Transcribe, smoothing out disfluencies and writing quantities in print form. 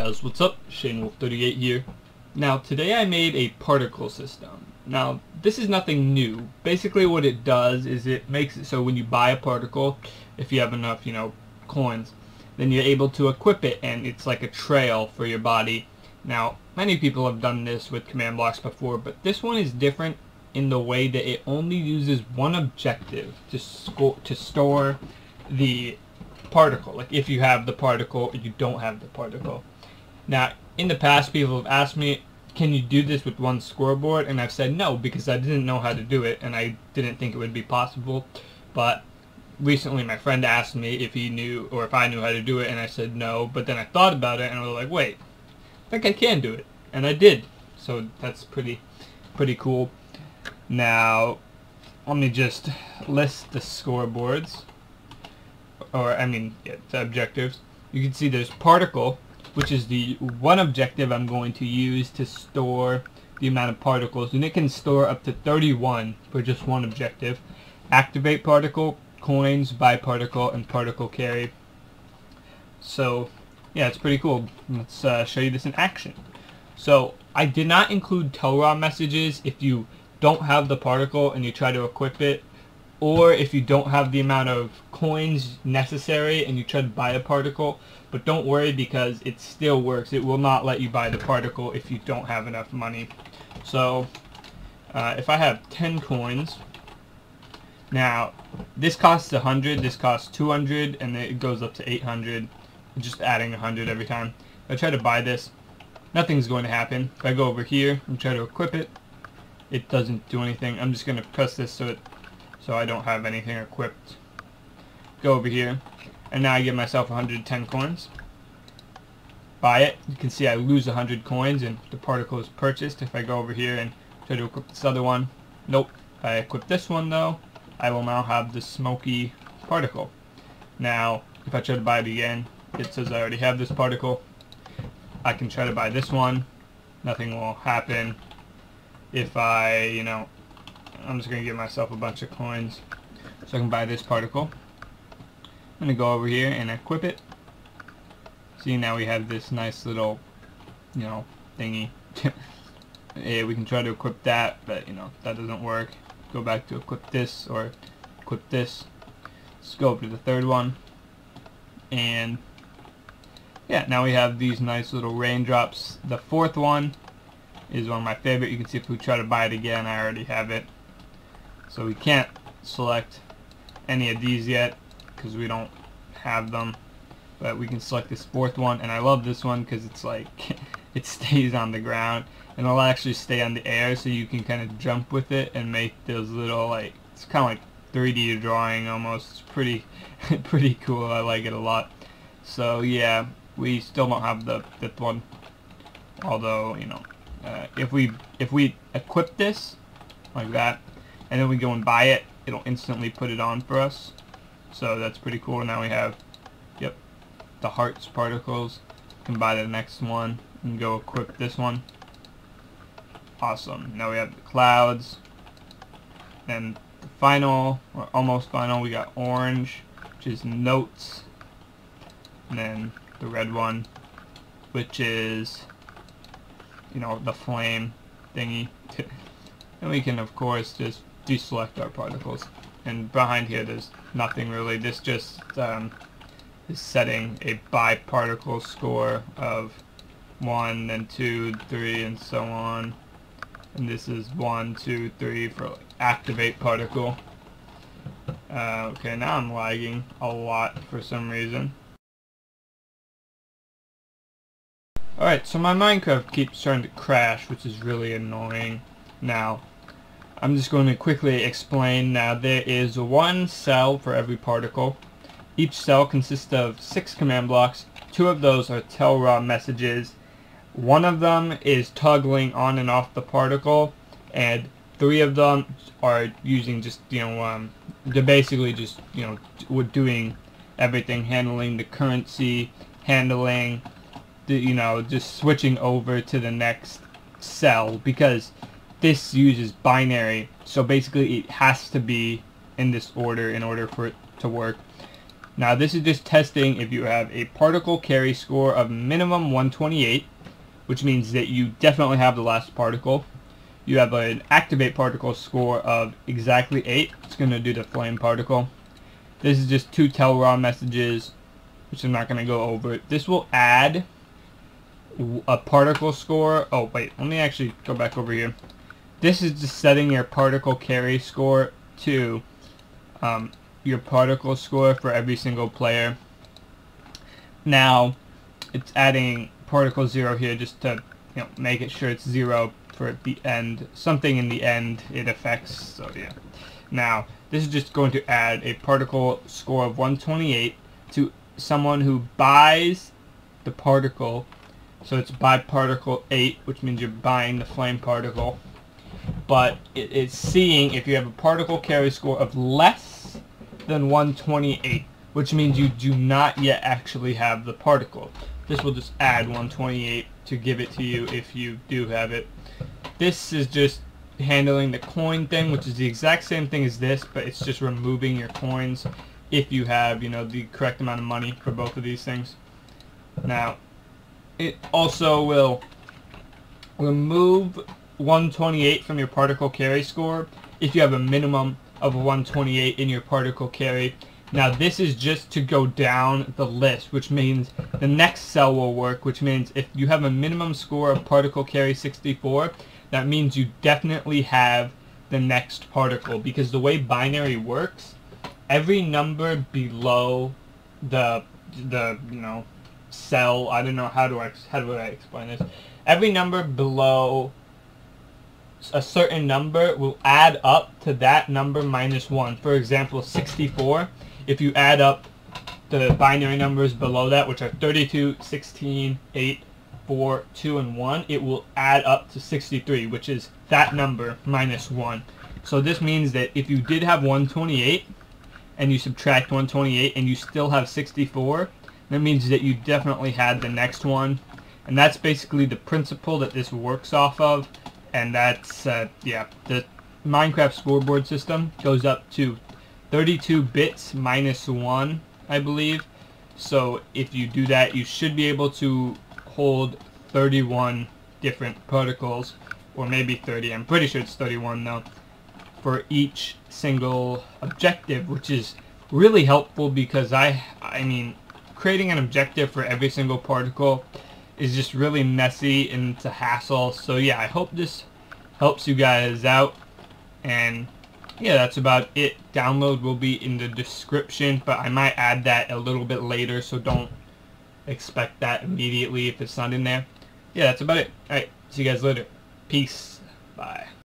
Guys, what's up? ShaneWolf38 here. Now, today I made a particle system. Now, this is nothing new. Basically what it does is it makes it so when you buy a particle, if you have enough, coins, then you're able to equip it, and it's like a trail for your body. Now, many people have done this with command blocks before, but this one is different in the way that it only uses one objective to store the particle. Like if you have the particle or you don't have the particle. Now, in the past, people have asked me, can you do this with one scoreboard? And I've said no, because I didn't know how to do it, and I didn't think it would be possible. But recently my friend asked me if he knew, or if I knew how to do it, and I said no. But then I thought about it, and I was like, wait, I think I can do it. And I did. So that's pretty cool. Now, let me just list the scoreboards. The objectives. You can see there's particle, which is the one objective I'm going to use to store the amount of particles, and it can store up to 31 for just one objective. Activate particle, coins, buy particle, and particle carry. So yeah, it's pretty cool. Let's show you this in action. So I did not include Telra messages if you don't have the particle and you try to equip it, or if you don't have the amount of coins necessary and you try to buy a particle. But don't worry, because it still works. It will not let you buy the particle if you don't have enough money. So if I have 10 coins, now this costs 100, this costs 200, and then it goes up to 800, just adding 100 every time. If I try to buy this, nothing's going to happen. If I go over here and try to equip it, it doesn't do anything. I'm just going to press this so I don't have anything equipped. Go over here, and now I give myself 110 coins. Buy it. You can see I lose 100 coins and the particle is purchased. If I go over here and try to equip this other one, nope. If I equip this one though, I will now have the smoky particle. Now, if I try to buy it again, it says I already have this particle. I can try to buy this one. Nothing will happen. If I'm just going to give myself a bunch of coins so I can buy this particle. I'm going to go over here and equip it. See, now we have this nice little, thingy. Yeah, we can try to equip that, but, that doesn't work. Go back to equip this, or equip this. Let's go over to the third one. And, yeah, now we have these nice little raindrops. The fourth one is one of my favorite. You can see if we try to buy it again, I already have it. So we can't select any of these yet because we don't have them, but we can select this fourth one, and I love this one because it's like it stays on the ground and it'll actually stay on the air, so you can kind of jump with it and make those little, it's kind of like 3D drawing almost. It's pretty cool. I like it a lot. So yeah, we still don't have the fifth one, although if we equip this like that and then we go and buy it, it'll instantly put it on for us. So that's pretty cool. Now we have, the hearts particles. We can buy the next one and go equip this one. Awesome. Now we have the clouds. And the final, or almost final, we got orange, which is notes. And then the red one, which is, the flame thingy. And we can, of course, just deselect our particles. And behind here there's nothing really. This just is setting a buy particle score of 1 and 2, 3, and so on. And this is 1, 2, 3 for activate particle. Okay, now I'm lagging a lot for some reason. Alright, so my Minecraft keeps starting to crash, which is really annoying. Now, I'm just going to quickly explain. Now, there is one cell for every particle. Each cell consists of 6 command blocks. 2 of those are Telra messages. 1 of them is toggling on and off the particle, and 3 of them are using just, they're basically just, doing everything, handling the currency, handling the, just switching over to the next cell, because this uses binary, so basically it has to be in this order in order for it to work. Now this is just testing if you have a particle carry score of minimum 128, which means that you definitely have the last particle. You have an activate particle score of exactly 8. It's going to do the flame particle. This is just 2 Telraw messages, which I'm not going to go over. This will add a particle score. Oh wait, let me actually go back over here. This is just setting your particle carry score to your particle score for every single player. Now it's adding particle 0 here just to make it sure it's 0 for the end. Something in the end it affects. So yeah. Now this is just going to add a particle score of 128 to someone who buys the particle. So it's buy particle 8, which means you're buying the flame particle. But it's seeing if you have a particle carry score of less than 128, which means you do not yet actually have the particle. This will just add 128 to give it to you if you do have it. This is just handling the coin thing, which is the exact same thing as this, but it's just removing your coins if you have, the correct amount of money for both of these things. Now, it also will remove 128 from your particle carry score if you have a minimum of 128 in your particle carry. Now this is just to go down the list, which means the next cell will work, which means if you have a minimum score of particle carry 64, that means you definitely have the next particle, because the way binary works, every number below the cell, I don't know how do I explain this. Every number below a certain number will add up to that number minus 1. For example, 64, if you add up the binary numbers below that, which are 32, 16, 8, 4, 2, and 1, it will add up to 63, which is that number minus 1. So this means that if you did have 128 and you subtract 128 and you still have 64, that means that you definitely had the next one. And that's basically the principle that this works off of. And that's, yeah, the Minecraft scoreboard system goes up to 32 bits minus 1, I believe. So if you do that, you should be able to hold 31 different particles, or maybe 30. I'm pretty sure it's 31 though, for each single objective, which is really helpful because I mean, creating an objective for every single particle is just really messy and it's a hassle. So yeah, I hope this helps you guys out. And yeah, that's about it. Download will be in the description, but I might add that a little bit later, so don't expect that immediately if it's not in there. Yeah, that's about it. Alright, see you guys later. Peace. Bye.